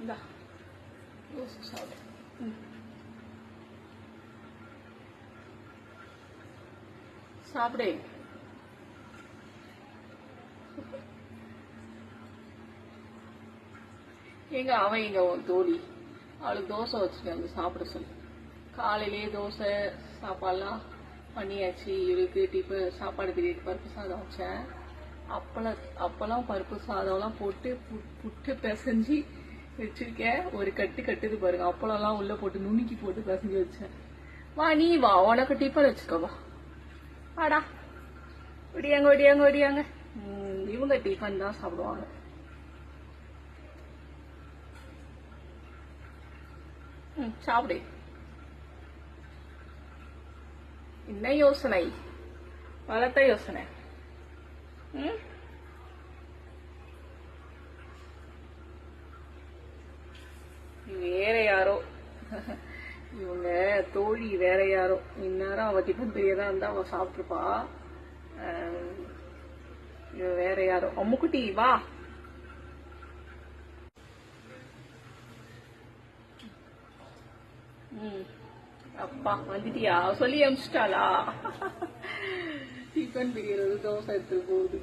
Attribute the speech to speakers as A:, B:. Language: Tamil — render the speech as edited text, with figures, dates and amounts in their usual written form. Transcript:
A: இந்தா தோசை சாப்பிடு. சாப்பிடு. எங்க அவன் எங்க தோழி அவளுக்கு தோசை வச்சுட்டு வந்து சாப்பிட சொல்லு. காலையிலேயே தோசை சாப்பாடுலாம் பண்ணியாச்சு. இவருக்கு சாப்பாடு திடீர்னு பருப்பு சாதம் வச்சேன். அப்பெல்லாம் பருப்பு சாதம்லாம் போட்டு புட்டு பிசைஞ்சு வச்சிருக்கேன். ஒரு கட்டுது பாருங்க. அப்பளம்லாம் உள்ள போட்டு நுணுக்கி போட்டு பிசைஞ்சு வச்சேன். வா நீ வா, உனக்கு டிஃபன் வச்சுக்கவா. வாடா, ஒடியாங்க. இவங்க டிஃபன் தான் சாப்பிடுவாங்க. சாப்பிடு. என்ன யோசனை? வளர்த்த யோசனை. வேற யாரோ இவங்க தோழி வேற யாரோ. இந்நேரம் அவ டிஃபன் பெரியதா இருந்தா அவ சாப்பிட்டுருப்பா. வேற யாரோ. அம்முக்குட்டி வா. அப்பா வந்துட்டியா? சொல்லி அமிச்சிட்டாளா? டிஃபன் பெரியது தோசை எடுத்து போகுது.